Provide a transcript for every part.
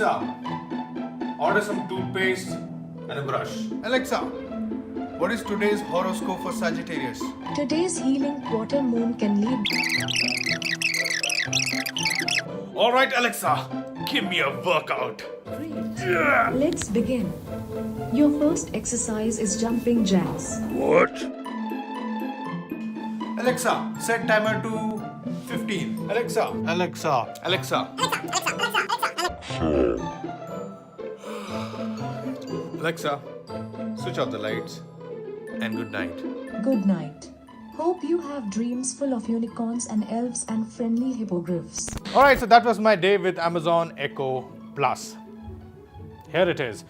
Alexa, order some toothpaste and a brush. Alexa, what is today's horoscope for Sagittarius? Today's healing quarter moon can lead. Alright, Alexa, give me a workout. Great. Let's begin. Your first exercise is jumping jacks. What? Alexa, set timer to 15. Alexa. Alexa. Alexa. Alexa, switch off the lights and good night. Good night. Hope you have dreams full of unicorns and elves and friendly hippogriffs. Alright, so that was my day with Amazon Echo Plus. Here it is.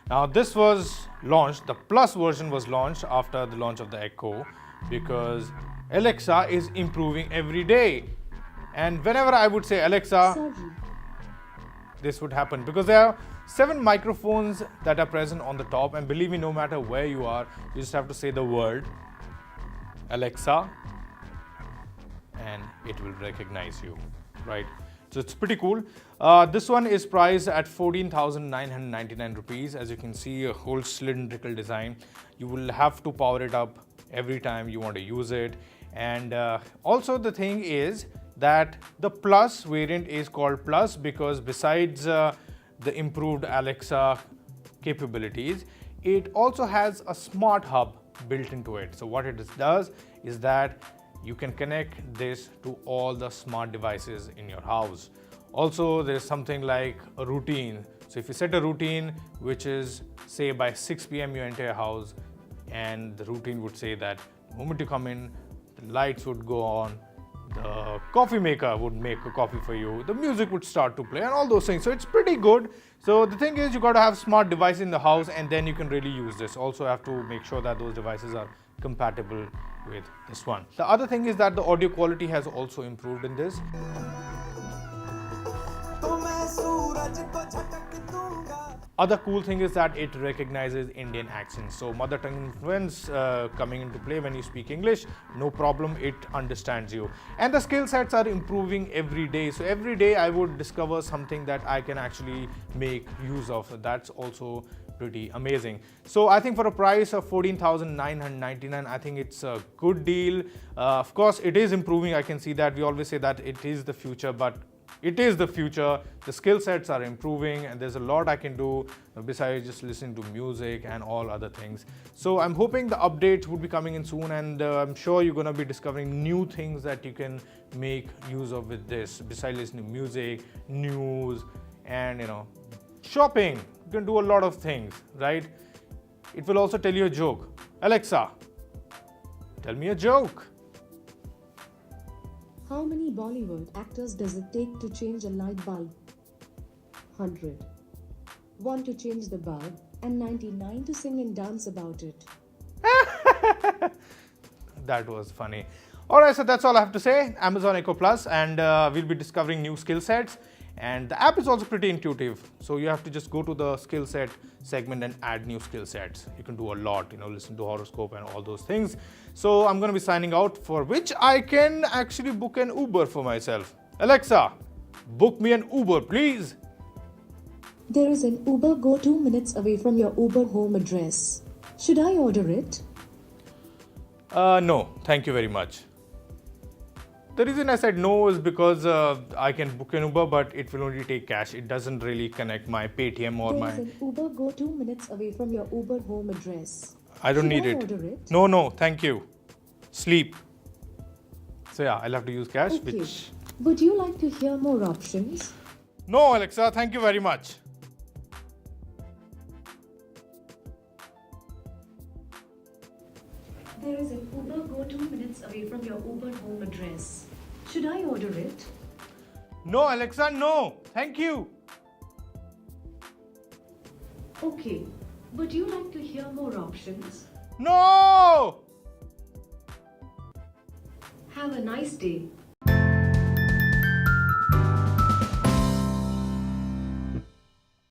Now this was launched, the Plus version was launched after the launch of the Echo because Alexa is improving every day. And whenever I would say Alexa, Sorry. this would happen because there are 7 microphones that are present on the top, and believe me, no matter where you are, you just have to say the word Alexa and it will recognize you, right? So it's pretty cool. This one is priced at 14,999 rupees. As you can see, a whole cylindrical design. You will have to power it up every time you want to use it. And also the thing is that the Plus variant is called Plus because besides the improved Alexa capabilities, it also has a smart hub built into it. So what it does is that you can connect this to all the smart devices in your house. Also, there's something like a routine. So if you set a routine, which is say by 6 p.m. you enter your house, and the routine would say that the moment you come in, the lights would go on, the coffee maker would make a coffee for you, the music would start to play and all those things. So it's pretty good. So the thing is, you got to have smart devices in the house and then you can really use this. Also have to make sure that those devices are compatible with this one. The other thing is that the audio quality has also improved in this. Other cool thing is that it recognizes Indian accents. So mother tongue influence coming into play when you speak English, no problem, it understands you. And the skill sets are improving every day. So every day I would discover something that I can actually make use of. That's also pretty amazing. So I think for a price of 14,999, I think it's a good deal. Of course, it is improving. I can see that. We always say that it is the future, but it is the future. The skill sets are improving and there's a lot I can do besides just listening to music and all other things. So I'm hoping the updates would be coming in soon, and I'm sure you're going to be discovering new things that you can make use of with this besides listening to music, news, and shopping. You can do a lot of things, right? It will also tell you a joke. Alexa, tell me a joke. How many Bollywood actors does it take to change a light bulb? 100. 1 to change the bulb and 99 to sing and dance about it. That was funny. Alright, so that's all I have to say. Amazon Echo Plus, and we'll be discovering new skill sets. And the app is also pretty intuitive. So you have to just go to the skill set segment and add new skill sets. You can do a lot, listen to horoscope and all those things. So I'm going to be signing out, for which I can actually book an Uber for myself. Alexa, book me an Uber, please. There is an Uber Go 2 minutes away from your Uber home address. Should I order it? No, thank you very much. The reason I said no is because I can book an Uber, but it will only take cash. It doesn't really connect my Paytm or There is an Uber Go 2 minutes away from your Uber home address. I don't Should need I it. order it? No, thank you. Sleep. So yeah, I'll have to use cash, Okay. which... Would you like to hear more options? No, Alexa, thank you very much. There is an Uber Go 2 minutes away from your Uber home address. Should I order it? No, Alexa, no. Thank you. Okay. Would you like to hear more options? No! Have a nice day.